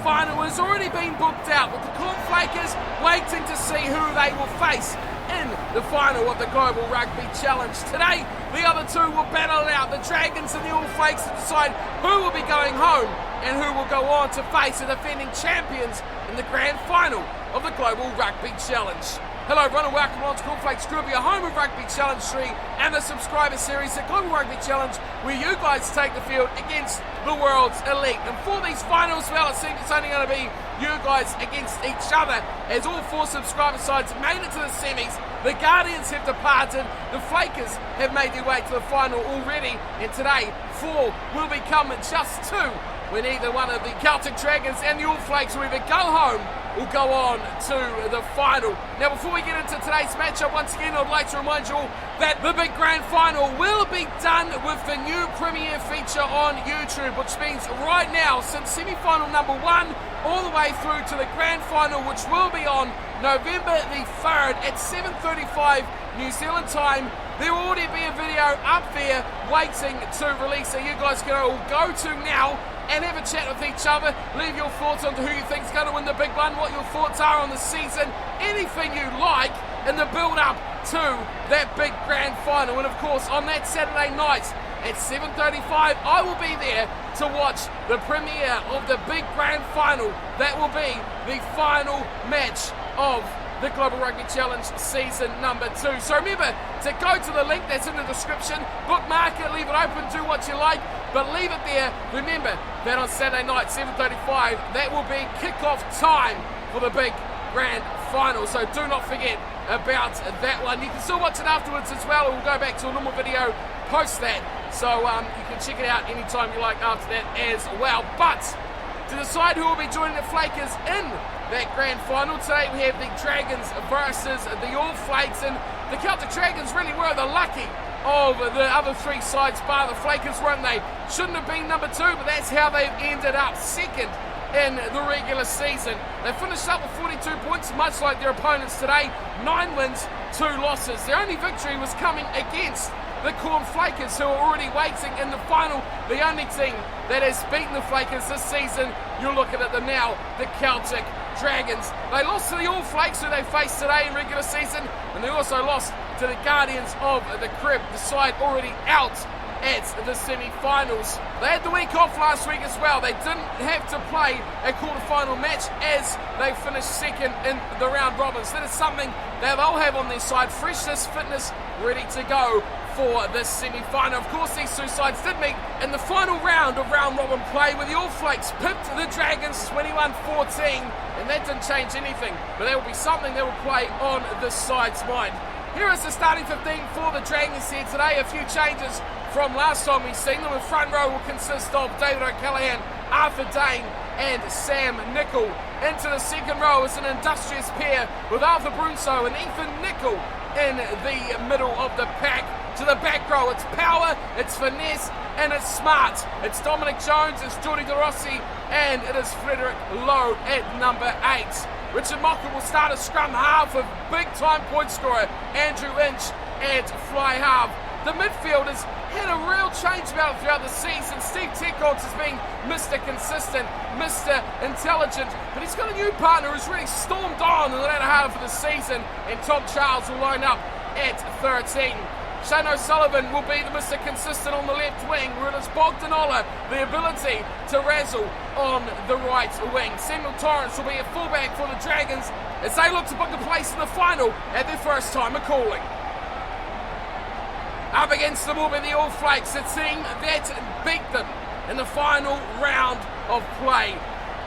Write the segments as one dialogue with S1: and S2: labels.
S1: final has already been booked out, with the Cornflakers waiting to see who they will face in the final of the Global Rugby Challenge. Today, the other two will battle it out, the Dragons and the All Flakes, to decide who will be going home and who will go on to face the defending champions in the grand final of the Global Rugby Challenge. Hello everyone and welcome on to Flakes Group, your home of Rugby Challenge 3 and the subscriber series, the Global Rugby Challenge, where you guys take the field against the world's elite. And for these finals, well, it seems it's only going to be you guys against each other, as all four subscriber sides made it to the semis. The Guardians have departed, the Flakers have made their way to the final already, and today four will become just two, when either one of the Celtic Dragons and the All Flakes will either go home will go on to the final. Now, before we get into today's matchup, once again, I'd like to remind you all that the big grand final will be done with the new premiere feature on YouTube, which means right now, since semi-final number 1 all the way through to the grand final, which will be on November the 3rd at 7:35 New Zealand time, there will already be a video up there waiting to release that you guys can all go to now and have a chat with each other. Leave your thoughts on who you think is going to win the big one, what your thoughts are on the season, anything you like in the build-up to that big grand final. And of course, on that Saturday night at 7:35, I will be there to watch the premiere of the big grand final. That will be the final match of the Global Rugby Challenge season number 2. So remember to go to the link that's in the description, bookmark it, leave it open, do what you like, but leave it there. Remember that on Saturday night, 7:35, that will be kick-off time for the big grand final. So do not forget about that one. You can still watch it afterwards as well. We'll go back to a normal video post that. So you can check it out anytime you like after that as well. But to decide who will be joining the Flakers in that grand final, today we have the Dragons versus the All Flakes, and the Celtic Dragons really were the lucky of the other three sides bar the Flakers, weren't they? Shouldn't have been number 2, but that's how they've ended up second in the regular season. They finished up with 42 points, much like their opponents today. 9 wins, 2 losses. Their only victory was coming against the Cornflakers, who are already waiting in the final. The only team that has beaten the Flakers this season, you're looking at them now, the Celtic Dragons. They lost to the All Flakes, who they faced today in regular season, and they also lost to the Guardians of the Crib, the side already out at the semi-finals. They had the week off last week as well. They didn't have to play a quarter-final match as they finished second in the round robins. That is something that they'll have on their side. Freshness, fitness, ready to go for this semi-final. Of course, these two sides did meet in the final round of round-robin play, where the All Flakes pipped the Dragons 21-14, and that didn't change anything, but that will be something that will play on this side's mind. Here is the starting 15 for the Dragons here today. A few changes from last time we've seen them. The front row will consist of David O'Callaghan, Arthur Dane and Sam Nicol. Into the second row is an industrious pair with Arthur Brunso and Ethan Nicol in the middle of the pack. To the back row, it's power, it's finesse, and it's smart. It's Dominic Jones, it's Jordi De Rossi, and it is Frederick Lowe at number 8. Richard Mocker will start a scrum half with big-time point scorer Andrew Inch at fly half. The midfielders had a real change about throughout the season. Steve Teckholz has been Mr. Consistent, Mr. Intelligent, but he's got a new partner who's really stormed on in the latter half of the season, and Tom Charles will line up at 13. Shane O'Sullivan will be the Mr. Consistent on the left wing, whereas Bogdanola, the ability to razzle on the right wing. Samuel Torrance will be a fullback for the Dragons as they look to book a place in the final at their first time of calling. Up against them will be the All Flakes, a team that beat them in the final round of play.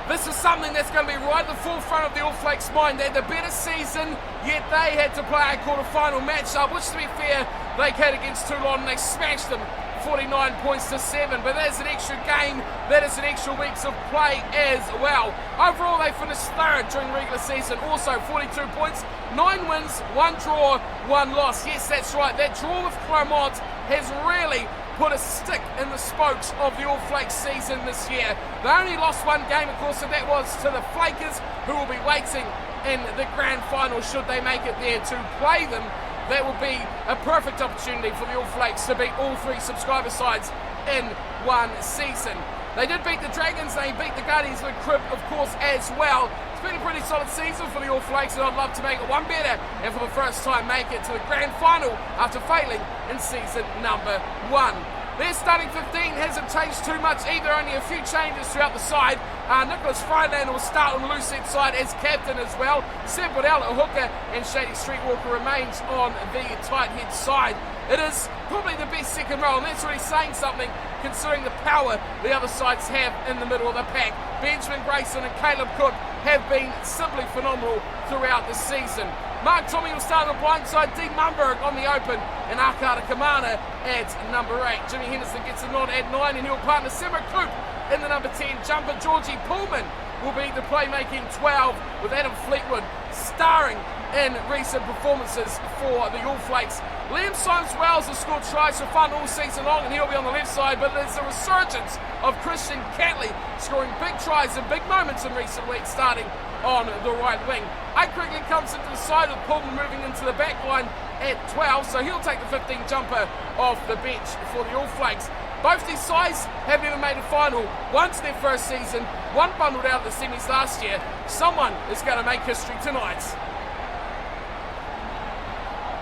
S1: This is something that's going to be right at the forefront of the All Flakes' mind. They had the better season, yet they had to play a quarter-final match-up, which, to be fair, they had against Toulon, and they smashed them 49 points to 7. But that is an extra game, that is an extra weeks of play as well. Overall, they finished 3rd during the regular season, also 42 points, 9 wins, 1 draw, 1 loss. Yes, that's right, that draw with Clermont has really put a stick in the spokes of the All Flakes season this year. They only lost 1 game, of course, and that was to the Flakers, who will be waiting in the grand final should they make it there to play them. That will be a perfect opportunity for the All Flakes to beat all 3 subscriber sides in one season. They did beat the Dragons, they beat the Guardians of the Crib, of course, as well. It's been a pretty solid season for the All Flakes, and I'd love to make it one better, and for the first time make it to the grand final after failing in season number 1. Their starting 15 hasn't changed too much either, only a few changes throughout the side. Nicholas Freilander will start on the loose end side as captain as well. Seb Waddell at hooker, and Shady Streetwalker remains on the tight head side. It is probably the best second row, and that's really saying something considering the power the other sides have in the middle of the pack. Benjamin Grayson and Caleb Cook have been simply phenomenal throughout the season. Mark Tommy will start on the blind side, Dean Mumberg on the open, and Akara Kamana at number 8. Jimmy Henderson gets a nod at 9, and he'll partner Simmer Coop in the number 10. Jumper Georgie Pullman will be the playmaking 12, with Adam Fleetwood starring in recent performances for the All Flakes. Liam Symes-Wells has scored tries for fun all season long, and he'll be on the left side, but there's a resurgence of Christian Catley scoring big tries and big moments in recent weeks, starting on the right wing. Ike Quigley comes into the side with Pullman moving into the back line at 12, so he'll take the 15 jumper off the bench for the All Flakes. Both these sides have never made a final. One's their first season, one bundled out of the semis last year. Someone is going to make history tonight.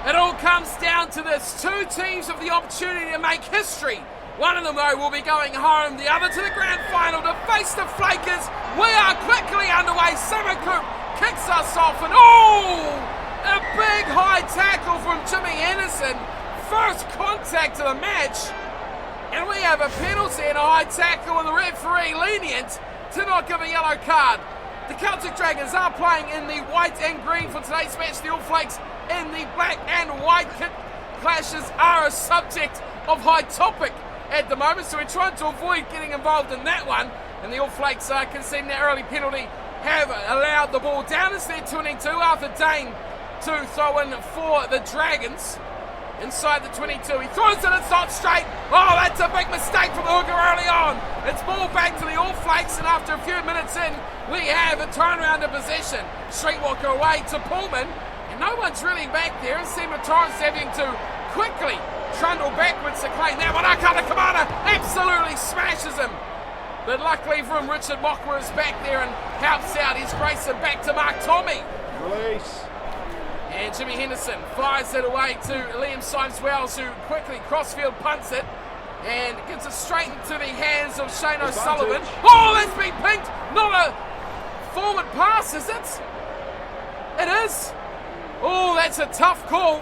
S1: It all comes down to this. Two teams have the opportunity to make history. One of them, though, will be going home, the other to the grand final to face the Flakers. We are quickly underway. Samakoop kicks us off, and a big high tackle from Jimmy Henderson. First contact of the match. And we have a penalty and a high tackle, and the referee lenient to not give a yellow card. The Celtic Dragons are playing in the white and green for today's match. The All Flakes in the black and white. Kit clashes are a subject of high topic at the moment, so we're trying to avoid getting involved in that one. And the All Flakes are conceding their early penalty, have allowed the ball down as they're 22. Arthur Dane to throw in for the Dragons. Inside the 22, he throws it, it's not straight. Oh, that's a big mistake from the hooker early on. It's ball back to the All Flakes, and after a few minutes in, we have a turnaround of possession. Streetwalker away to Pullman, and no one's really back there. And Seymour Torrance having to quickly trundle backwards to claim that one. Akana Kamana absolutely smashes him. But luckily for him, Richard Mockwer is back there and helps out. He's Grayson back to Mark Tommy.
S2: Release.
S1: And Jimmy Henderson fires it away to Liam Symes-Wells, who quickly crossfield punts it and gets it straight into the hands of Shane O'Sullivan. Oh, that's been pinked! Not a forward pass, is it? It is. Oh, that's a tough call.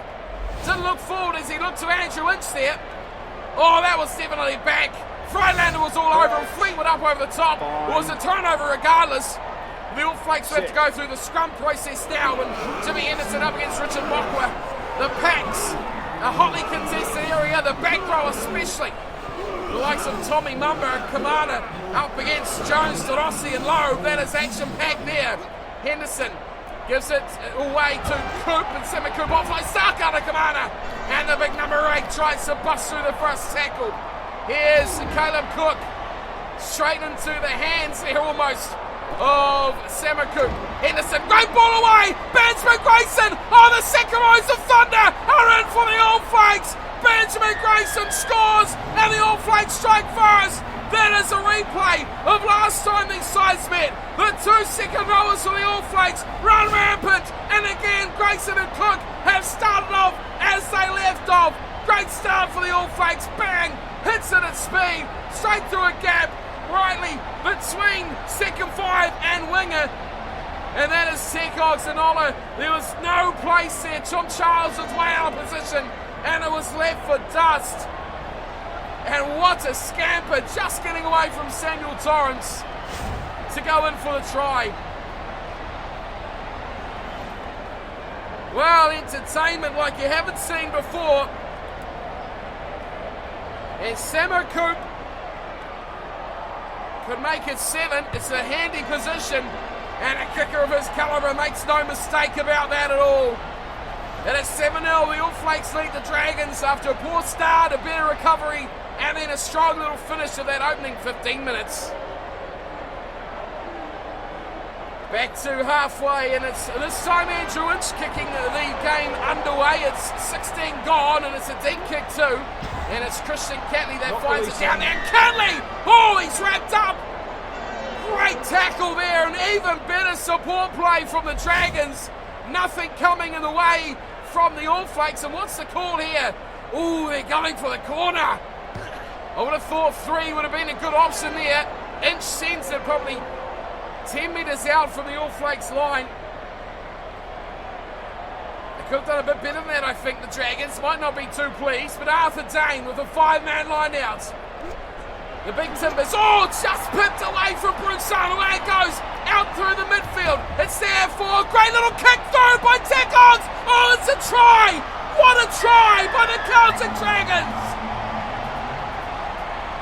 S1: Didn't look forward as he looked to Andrew Inch there. Oh, that was definitely back. Freilander was all over him. Fleetwood up over the top. It was a turnover regardless. The All Flakes have to go through the scrum process now, and Jimmy Henderson up against Richard Mockwer. The packs, a hotly contested area, the back row especially. The likes of Tommy Mumber and Kamana up against Jones, DeRossi and Lowe. That is action-packed there. Henderson gives it away to Coop, and Samakoop offline. Stark out of Kamana. And the big number 8 tries to bust through the first tackle. Here's Caleb Cook. Straight into the hands there almost of Samakoop. Henderson, great ball away. Benjamin Grayson. Oh, the second rows of thunder are in for the All Flakes. Benjamin Grayson scores, and the All Flakes strike first. That is a replay of last time these sides met. The two second rowers for the All Flakes run rampant, and again Grayson and Cook have started off as they left off. Great start for the All Flakes. Bang! Hits it at speed, straight through a gap, rightly between second 5 and winger. And that is Sekog Zanola. There was no place there. Chum Charles was way out of position, and it was left for dust. And what a scamper, just getting away from Samuel Torrance to go in for the try. Well, entertainment like you haven't seen before. And Samakoop could make it 7. It's a handy position, and a kicker of his calibre makes no mistake about that at all. It is 7-0. The All Flakes lead the Dragons after a poor start, a better recovery, and then a strong little finish of that opening 15 minutes. Back to halfway, and it's this time Andrew Inch kicking the game underway. It's 16 gone, and it's a deep kick too. And it's Christian Catley that finds it down there. And Catley! Oh, he's wrapped up! Great tackle there, and even better support play from the Dragons. Nothing coming in the way from the All Flakes. And what's the call here? Oh, they're going for the corner. I would have thought 3 would have been a good option there. Inch sends it probably 10 metres out from the All Flakes line. They could have done a bit better than that, I think. The Dragons might not be too pleased, but Arthur Dane with a 5-man line out. The big Timbers, oh, just pipped away from Broussaint. Away it goes, out through the midfield. It's there for a great little kick through by Teckons. Oh, it's a try. What a try by the Celtic Dragons.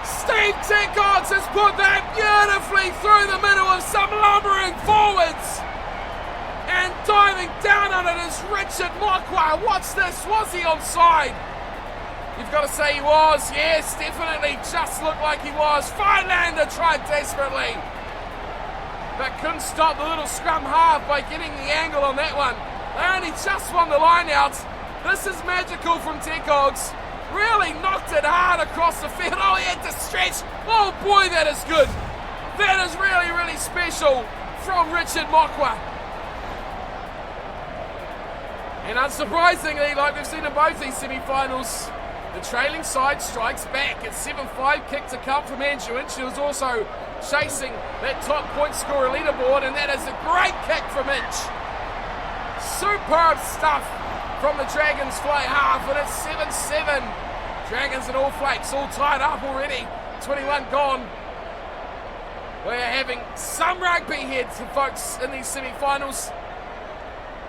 S1: Steve Teckons has put that beautifully through the middle of some lumbering forwards. And diving down on it is Richard Mokwah. What's this? Was he onside? You've got to say he was. Yes, definitely. Just looked like he was. Finelander tried desperately, but couldn't stop the little scrum half by getting the angle on that one. They only just won the line out. This is magical from Teckons. Really knocked it hard across the field. Oh, he had to stretch. Oh boy, that is good. That is really, really special from Richard Mokwah. And unsurprisingly, like we've seen in both these semi-finals, the trailing side strikes back. It's 7-5 kick to come from Andrew Inch, who was also chasing that top point scorer leaderboard, and that is a great kick from Inch. Superb stuff from the Dragons fly half, and it's 7-7. Dragons and All Flakes all tied up already. 21 gone. We're having some rugby here, folks, in these semi-finals.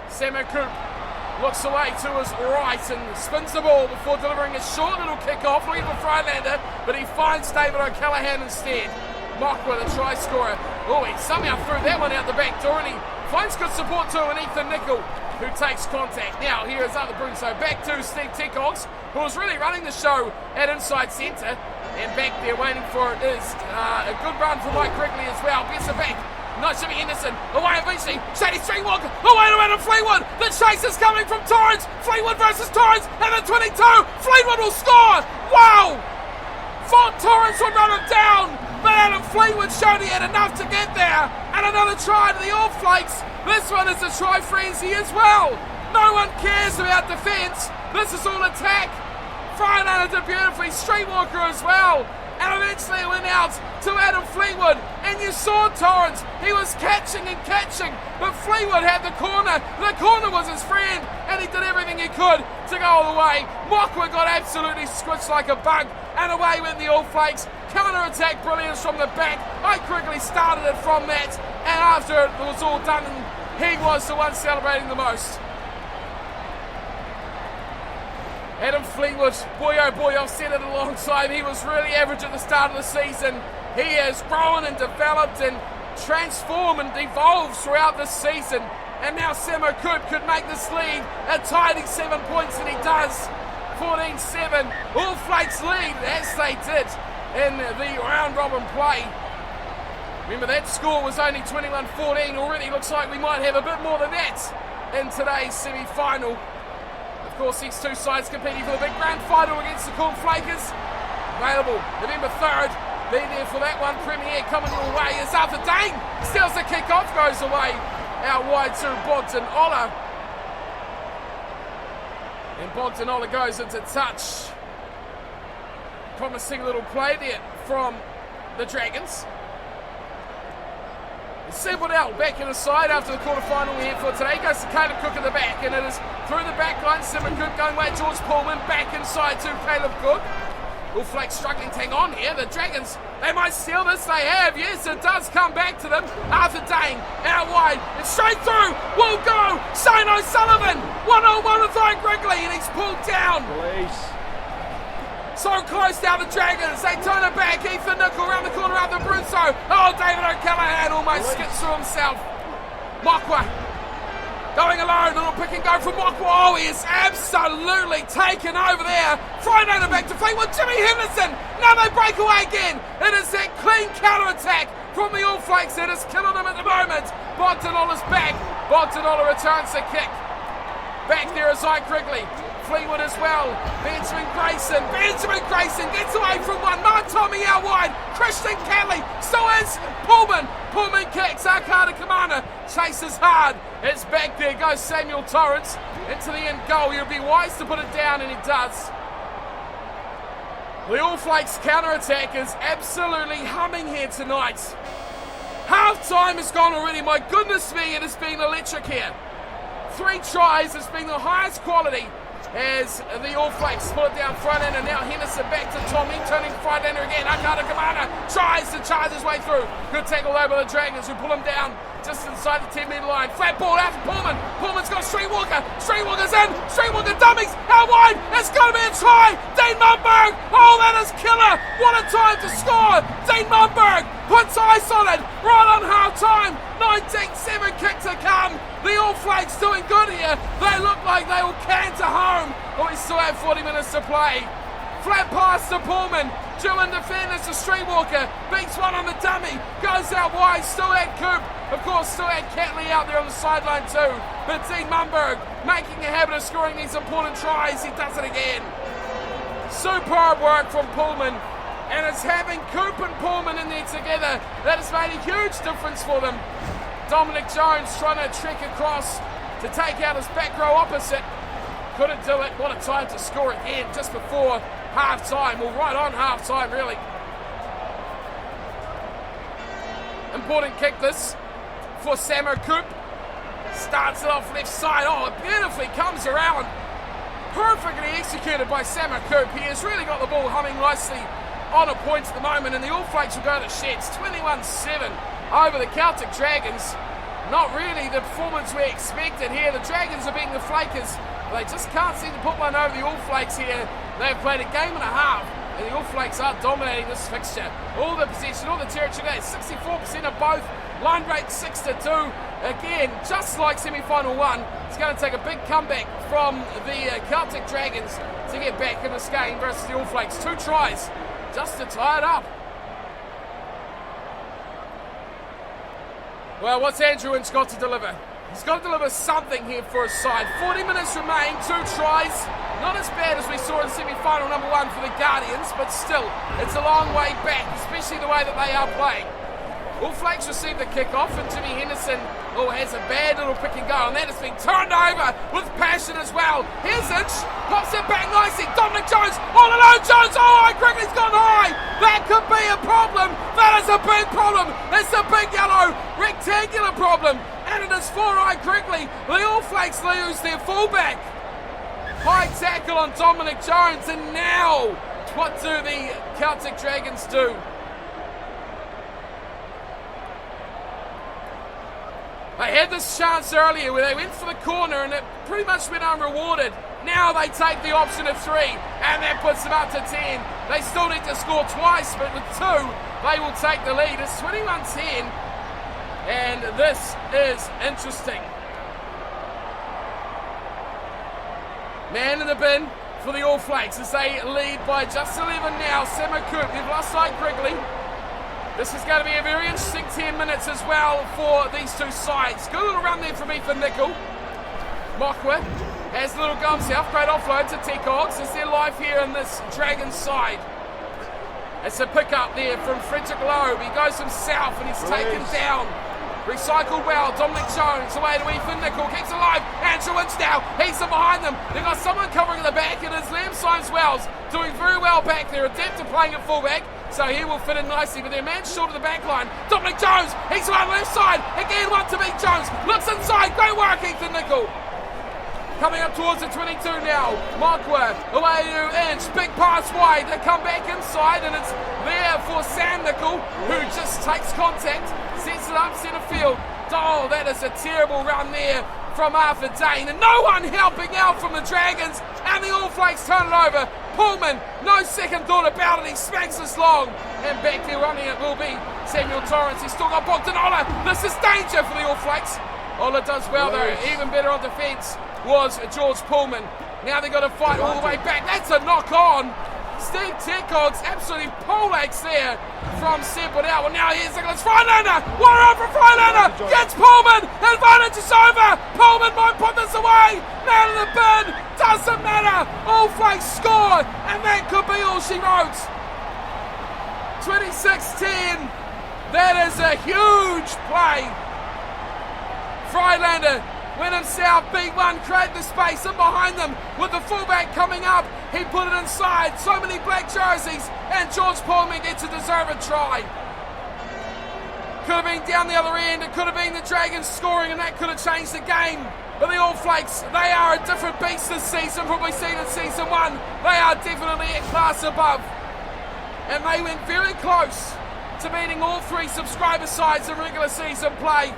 S1: Samo Coop looks away to his right and spins the ball before delivering a short little kick-off, looking for Freilander, but he finds David O'Callaghan instead. Mokwah, the try scorer. Oh, he somehow threw that one out the back door, and he finds good support too, and Ethan Nicol, who takes contact. Now, here is Arthur Broussaint back to Steve Teckons, who was really running the show at inside centre, and back there waiting for it is a good run from Mike Wrigley as well. Gets it back. Not Jimmy Henderson, away eventually, Shady Streetwalker, away to Adam Fleetwood, the chase is coming from Torrens, Fleetwood versus Torrens, and the 22, Fleetwood will score, wow! Thought Torrens would run him down, but Adam Fleetwood showed he had enough to get there, and another try to the All Flakes. This one is a try frenzy as well. No one cares about defence, this is all attack. Freilander did beautifully, Streetwalker as well. And eventually it went out to Adam Fleetwood, and you saw Torrens, he was catching and catching, but Fleetwood had the corner was his friend, and he did everything he could to go all the way. Mokwah got absolutely squished like a bug, and away went the All Flakes. Counter-attack brilliance from the back. Mike Wrigley started it from that, and after it was all done, he was the one celebrating the most. Adam Fleetwood, boy oh boy, I've said it alongside, he was really average at the start of the season. He has grown and developed and transformed and evolved throughout this season. And now Samo Coop could make this lead a tidy 7 points, and he does. 14-7, All Flakes lead as they did in the round robin play. Remember, that score was only 21-14. Already looks like we might have a bit more than that in today's semi-final. Of course, these two sides competing for the big grand final against the Corn Flakers. Available November 3rd. Be there for that one. Premier coming your way as Arthur Dane steals the kick-off, goes away out wide to Bogdan Ola. And Bogdan Ola goes into touch. Promising little play there from the Dragons. Simpled out back in the side after the quarterfinal we had for today. Goes to Caleb Cook at the back, and it is through the back line. Simon Cook going away. George Pullman back inside to Caleb Cook. All Flakes struggling to hang on here. The Dragons, they might steal this. They have. Yes, it does come back to them. Arthur Dane out wide. It's straight through. Will go. Shane O'Sullivan. 1-on-1 with Mike Wrigley, and he's pulled down.
S2: Please.
S1: So close down the Dragons. They turn it back. Ethan Nicol around the corner after Broussaint. Oh, David O'Callaghan almost skips through himself. Mokwah going alone. Little pick and go from Mokwah. Oh, he is absolutely taken over there. Freilander back to Fleetwood. Jimmy Henderson. Now they break away again. It is that clean counter-attack from the All Flakes that is killing them at the moment. Bogdan Ola's back. Bogdan Ola returns the kick. Back there is Ike Wrigley. Fleetwood as well. Benjamin Grayson gets away from one. Mark Tommy out wide. Christian Catley still is. Pullman kicks. Arcada Kamana chases hard. It's back there. Goes Samuel Torrance into the end goal. You'd be wise to put it down, and he does. The All Flakes counter-attack is absolutely humming here tonight. Half-time has gone already. My goodness me, it has been electric here. 3 tries. It's been the highest quality as the All Flakes pull it down front end, and now Henderson back to Tommy, turning front ender again. Arcada Kamana tries to charge his way through. Good tackle over the Dragons, who pull him down just inside the 10-metre line. Flat ball out to Pullman. Pullman's got Streetwalker. Streetwalker's in. Streetwalker dummies out wide. It's going to be a try. Dean Mumberg. Oh, that is killer. What a time to score. Dean Mumberg puts ice on it right on half-time. 19-7 kick to come. The All Flakes doing good here. They look like they will canter home. But we still have 40 minutes to play. Flat pass to Pullman. Due in defenders to Streetwalker. Beats one on the dummy. Goes out wide. Still had Coop. Of course, still had Catley out there on the sideline too. But Dean Mumberg making a habit of scoring these important tries. He does it again. Superb work from Pullman. And it's having Coop and Pullman in there together that has made a huge difference for them. Dominic Jones trying to trek across to take out his back row opposite. Couldn't do it. What a time to score again just before half-time. Well, right on half-time, really. Important kick this for Samo Coop. Starts it off left side. Oh, it beautifully comes around. Perfectly executed by Samo Coop. He has really got the ball humming nicely on a point at the moment, and the All Flakes will go to sheds. 21-7 over the Celtic Dragons. Not really the performance we expected here. The Dragons are being the Flakers. They just can't seem to put one over the All Flakes here. They've played a game and a half, and the All Flakes are dominating this fixture. All the possession, all the territory, 64% of both. Line break 6-2. Again, just like semi-final 1, it's going to take a big comeback from the Celtic Dragons to get back in this game versus the All Flakes. 2 tries just to tie it up. Well, what's Andrew Ince got to deliver? He's got to deliver something here for his side. 40 minutes remain, 2 tries. Not as bad as we saw in semi-final number 1 for the Guardians, but still, it's a long way back, especially the way that they are playing. All Flakes receive the kick-off, and Jimmy Henderson has a bad little pick and go, and that has been turned over with passion as well. Here's Inch, pops it back nicely. Dominic Jones, all alone. Jones, quickly's gone high. That could be a problem. That is a big problem. It's a big yellow rectangular problem, and it is for Quickly. The All Flakes lose their fullback. High tackle on Dominic Jones, and now what do the Celtic Dragons do? They had this chance earlier where they went for the corner and it pretty much went unrewarded. Now they take the option of 3 and that puts them up to 10. They still need to score twice, but with 2 they will take the lead. It's 21-10 and this is interesting. Man in the bin for the All Flakes as they lead by just 11 now. Samo Coop, they've lost sight quickly. This is going to be a very interesting 10 minutes as well for these 2 sides. Good little run there from Ethan Nicol. Mockwa has a little go himself. Great offload to T-Cogs. Is their life here in this Dragons side? It's a pick up there from Frederick Loeb. He goes himself and he's taken down. Recycled well. Dominic Jones away to Ethan Nicol. Keeps alive. Andrew Ince now. He's behind them. They've got someone covering at the back, and it's Liam Symes-Wells doing very well back there. Adept at playing at fullback, so he will fit in nicely. But their man short of the back line. Dominic Jones. He's on the left side. Again, one to beat Jones. Looks inside. Great work, Ethan Nicol. Coming up towards the 22 now. Mockwa away to Inch. Big pass wide. They come back inside, and it's there for Sam Nicol, who just takes contact, sets it up centre field. Oh, that is a terrible run there from Arthur Dane, and no one helping out from the Dragons, and the All Flakes turn it over. Pullman, no second thought about it. He smacks this long, and back there running it will be Samuel Torrance. He's still got Bogdanola. This is danger for the All Flakes. Ola does well though, even better on defence was George Pullman. Now they've got to fight all the way back. That's a knock on. Steve Tekog's absolutely poleaxe there from Sebald out. Well, now here's Nicholas Freilander. One up for Freilander. Gets Pullman. Advantage is over. Pullman might put this away. Man in the bin. Doesn't matter. All Flakes score. And that could be all she wrote. 26-10. That is a huge play. Freilander went himself, beat one, created the space in behind them with the fullback coming up. He put it inside. So many black jerseys, and George Pullman gets a deserved try. Could have been down the other end. It could have been the Dragons scoring, and that could have changed the game. But the All Flakes, they are a different beast this season from what we've seen in season one. They are definitely a class above. And they went very close to beating all three subscriber sides in regular season play.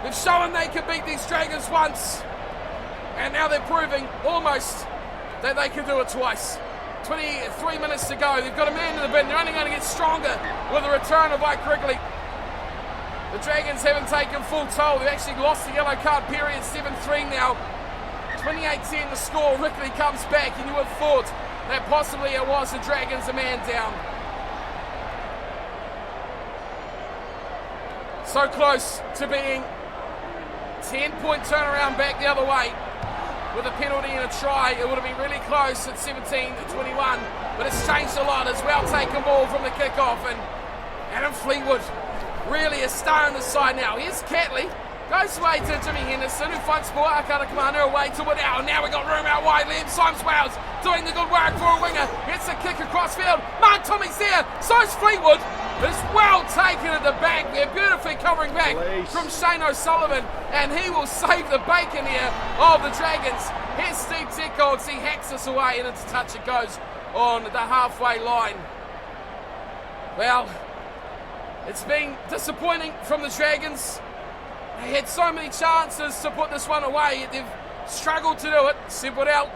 S1: They've shown they can beat these Dragons once, and now they're proving almost that they can do it twice. 23 minutes to go. They've got a man in the bin. They're only going to get stronger with the return of Ike Wrigley. The Dragons haven't taken full toll. They've actually lost the yellow card period, 7-3 now. 28-10 the score. Wrigley comes back, and you would have thought that possibly it was the Dragons a man down. So close to being 10-point turnaround back the other way. With a penalty and a try, it would have been really close at 17-21. But it's changed a lot. It's well taken ball from the kickoff, and Adam Fleetwood really a star on the side now. Here's Catley. Goes away to Jimmy Henderson, who fights for Akata Commander away to Woodall. Now we've got room out wide. Liam Symes-Wales doing the good work for a winger. Gets a kick across field. Mark Tommy's there. So's Fleetwood. It's well taken at the back there. Beautifully covering back from Shane O'Sullivan. And he will save the bacon here of the Dragons. Here's Steve Tekog. He hacks us away, and it's a touch. It goes on the halfway line. Well, it's been disappointing from the Dragons. They had so many chances to put this one away. They've struggled to do it. Sebald out.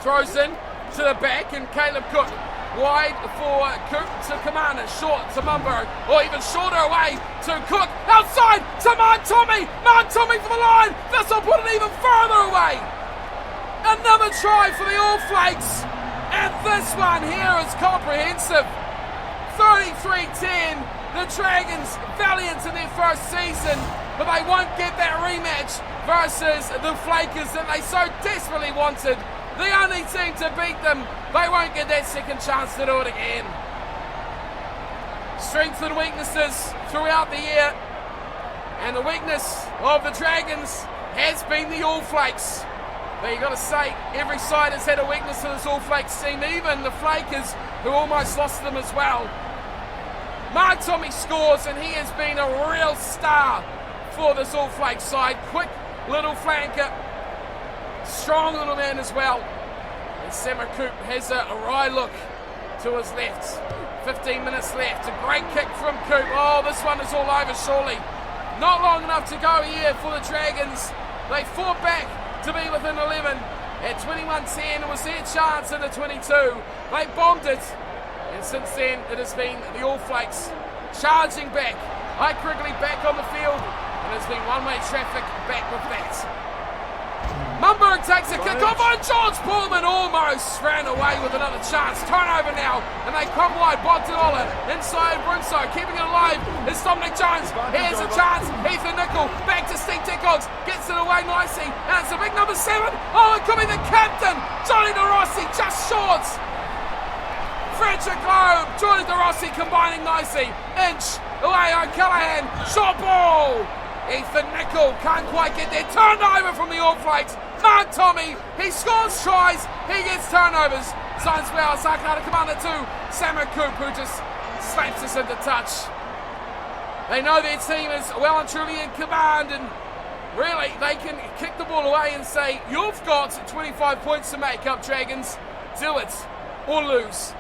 S1: Throws in to the back, and Caleb Cook wide for Cook to Commander. Short to Mumbo, or even shorter away to Cook. Outside to Mark Tommy. Mark Tommy for the line. This will put it even further away. Another try for the All Flakes. And this one here is comprehensive. 33-10. The Dragons, valiant in their first season, but they won't get that rematch versus the Flakers that they so desperately wanted. The only team to beat them, they won't get that second chance to do it again. Strengths and weaknesses throughout the year, and the weakness of the Dragons has been the All Flakes. But you've got to say, every side has had a weakness to this All Flakes team, even the Flakers, who almost lost them as well. Mark Tommy scores, and he has been a real star for this All Flakes side. Quick little flanker, strong little man as well. And Sammer Coop has a wry look to his left. 15 minutes left. A great kick from Coop. Oh, this one is all over surely. Not long enough to go here for the Dragons. They fought back to be within 11. At 21-10, it was their chance in the 22. They bombed it. And since then, it has been the All Flakes charging back. Ike Wrigley back on the field, and there's been one-way traffic back with that. Mumberg takes a kick off, and George Pullman almost ran away with another chance. Turnover now, and they come wide. Bogdanola inside Brunso, keeping it alive. It's Dominic Jones. Here's a chance. Ethan Nicol back to Steve Tekog, gets it away nicely, and it's a big number 7. Oh, it could be the captain, Johnny DeRossi, just short. Frederick Loeb, Jordan DeRossi combining nicely. Inch away O'Callaghan. Short ball. Ethan Nicol can't quite get there. Turnover from the All Flakes. Mark Tommy, he scores tries. He gets turnovers. Signs well. Sakata Commander 2. Sammer Coop, who just slaps us into touch. They know their team is well and truly in command, and really they can kick the ball away and say, you've got 25 points to make up, Dragons. Do it or lose.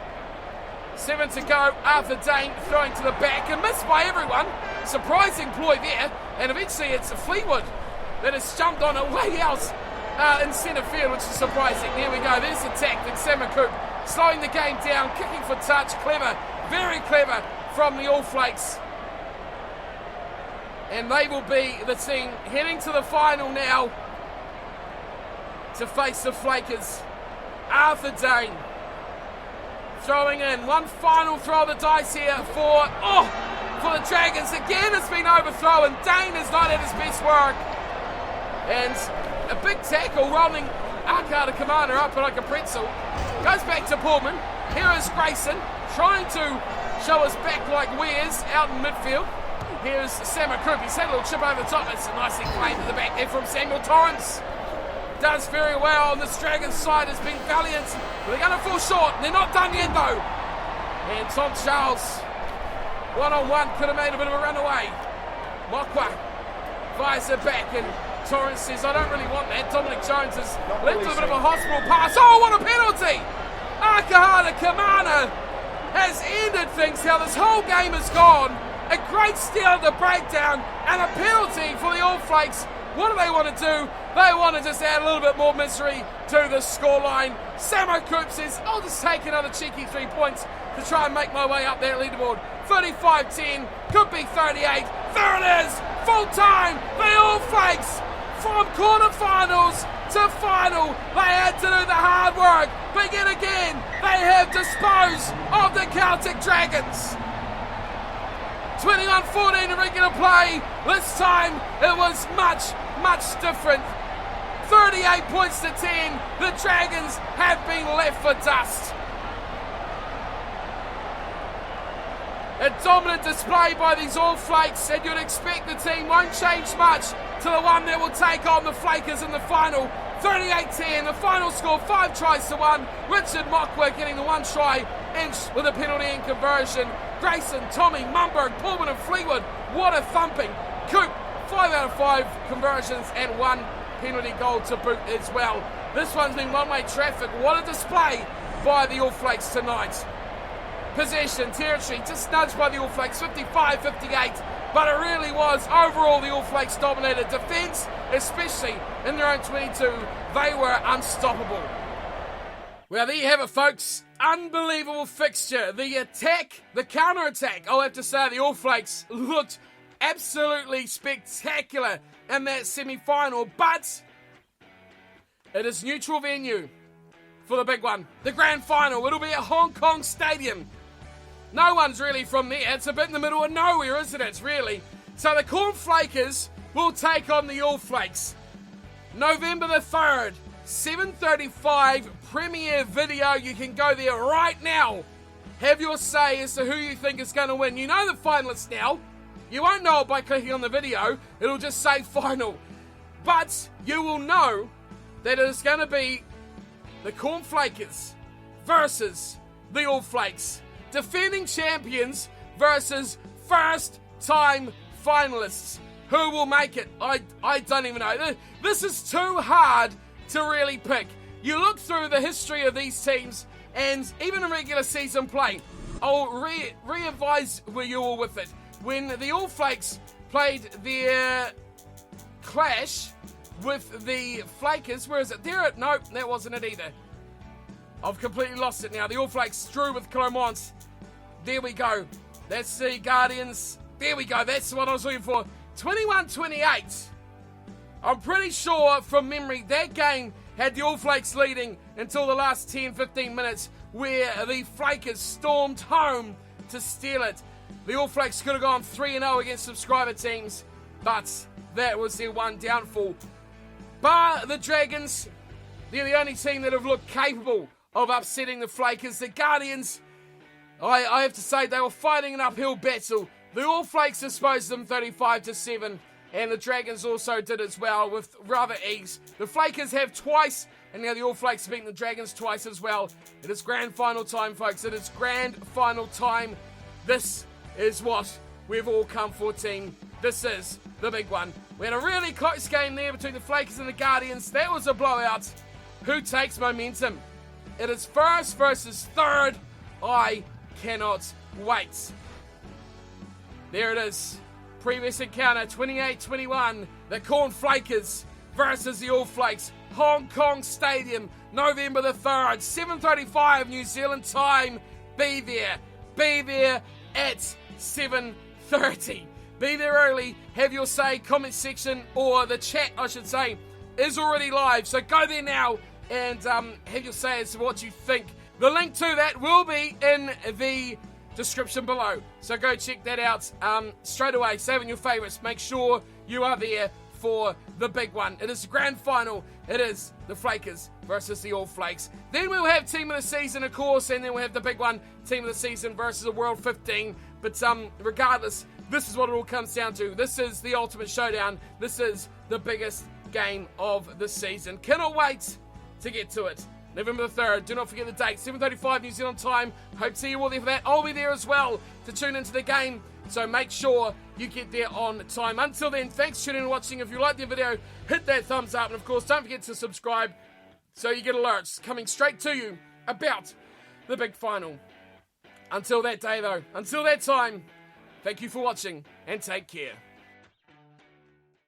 S1: 7 to go. Arthur Dane throwing to the back and missed by everyone. Surprising ploy there. And eventually it's Fleetwood that has jumped on a way out in centre field, which is surprising. There we go. There's the tactic. Sammer Coop slowing the game down, kicking for touch. Clever, very clever from the All Flakes. And they will be the team heading to the final now to face the Flakers. Arthur Dane throwing in. One final throw of the dice here for the Dragons. Again, it's been overthrown. Dane is not at his best work. And a big tackle rolling Akata Commander up like a pretzel. Goes back to Portman. Here is Grayson trying to show us back like Wears out in midfield. Here's Samuel Coop. He's had a little chip over the top. It's a nicely played to the back there from Samuel Torrance. Does very well on this Dragons side, has been valiant. But they're going to fall short. They're not done yet though. And Tom Charles, one-on-one, could have made a bit of a runaway. Mokwa fires it back and Torrance says, I don't really want that. Dominic Jones has left a bit of a hospital pass. Oh, what a penalty! Akahana Kamana has ended things. How this whole game has gone. A great steal at the breakdown and a penalty for the All Flakes. What do they want to do? They want to just add a little bit more misery to the scoreline. Samo Coop says, I'll just take another cheeky 3 points to try and make my way up that leaderboard. 35-10, could be 38. There it is, full time. The All Flakes from quarterfinals to final. They had to do the hard work. Begin again. They have disposed of the Celtic Dragons. 21-14 in regular play. This time it was much, much different. 38 points to 10. The Dragons have been left for dust. A dominant display by these All Flakes, and you'd expect the team won't change much to the one that will take on the Flakers in the final. 38-10, the final score 5 tries to 1. Richard Mockworth getting the 1 try each with a penalty in conversion. Grayson, Tommy, Mumberg, Pullman and Fleetwood, what a thumping. Coop, 5 out of 5 conversions and 1 penalty goal to boot as well. This one's been one-way traffic. What a display by the All Flakes tonight. Possession, territory, just nudged by the All Flakes, 55-58. But it really was, overall, the All Flakes dominated. Defence, especially in their own 22, they were unstoppable. Well, there you have it, folks. Unbelievable fixture. The attack, the counter-attack, I'll have to say, the All Flakes looked absolutely spectacular in that semi-final. But it is neutral venue for the big one. The grand final, it'll be at Hong Kong Stadium. No one's really from there. It's a bit in the middle of nowhere, isn't it, really? So the Corn Flakers will take on the All Flakes. November the 3rd, 7:35, premiere video. You can go there right now. Have your say as to who you think is going to win. You know the finalists now. You won't know it by clicking on the video. It'll just say final. But you will know that it is going to be the Corn Flakers versus the All Flakes. Defending champions versus first-time finalists. Who will make it? I don't even know. This is too hard to really pick. You look through the history of these teams, and even in regular season play, I'll re-advise you all with it. When the All Flakes played their clash with the Flakers, where is it? Nope, that wasn't it either. I've completely lost it now. The All Flakes drew with Clermont. There we go. That's the Guardians. There we go. That's what I was looking for. 21-28. I'm pretty sure from memory that game had the All Flakes leading until the last 10-15 minutes where the Flakers stormed home to steal it. The All Flakes could have gone 3-0 against subscriber teams, but that was their one downfall. Bar the Dragons, they're the only team that have looked capable of upsetting the Flakers. The Guardians, I have to say, they were fighting an uphill battle. The All Flakes disposed of them 35-7, and the Dragons also did as well with rather ease. The Flakers have twice, and now the All Flakes have beaten the Dragons twice as well. It is grand final time, folks. It is grand final time. This is what we've all come for, team. This is the big one. We had a really close game there between the Flakers and the Guardians. That was a blowout. Who takes momentum? It is first versus third. I cannot wait. There it is. Previous encounter, 28-21. The Corn Flakers versus the All Flakes. Hong Kong Stadium, November the 3rd, 7:35 New Zealand time. Be there. Be there at 7:30. Be there early. Have your say. Comment section, or the chat, I should say, is already live. So go there now. and have your say as to what you think. The link to that will be in the description below, so go check that out straight away. Save in your favourites. Make sure you are there for the big one. It is the grand final. It is the Flakers versus the All Flakes. Then we'll have Team of the Season, of course, and then we'll have the big one, Team of the Season versus the World 15. But regardless, this is what it all comes down to. This is the ultimate showdown. This is the biggest game of the season. Cannot wait to get to it. November the 3rd. Do not forget the date. 7:35 New Zealand time. Hope to see you all there for that. I'll be there as well to tune into the game. So make sure you get there on time. Until then, thanks for tuning in and watching. If you liked the video, hit that thumbs up. And of course, don't forget to subscribe so you get alerts coming straight to you about the big final. Until that day though, until that time, thank you for watching and take care.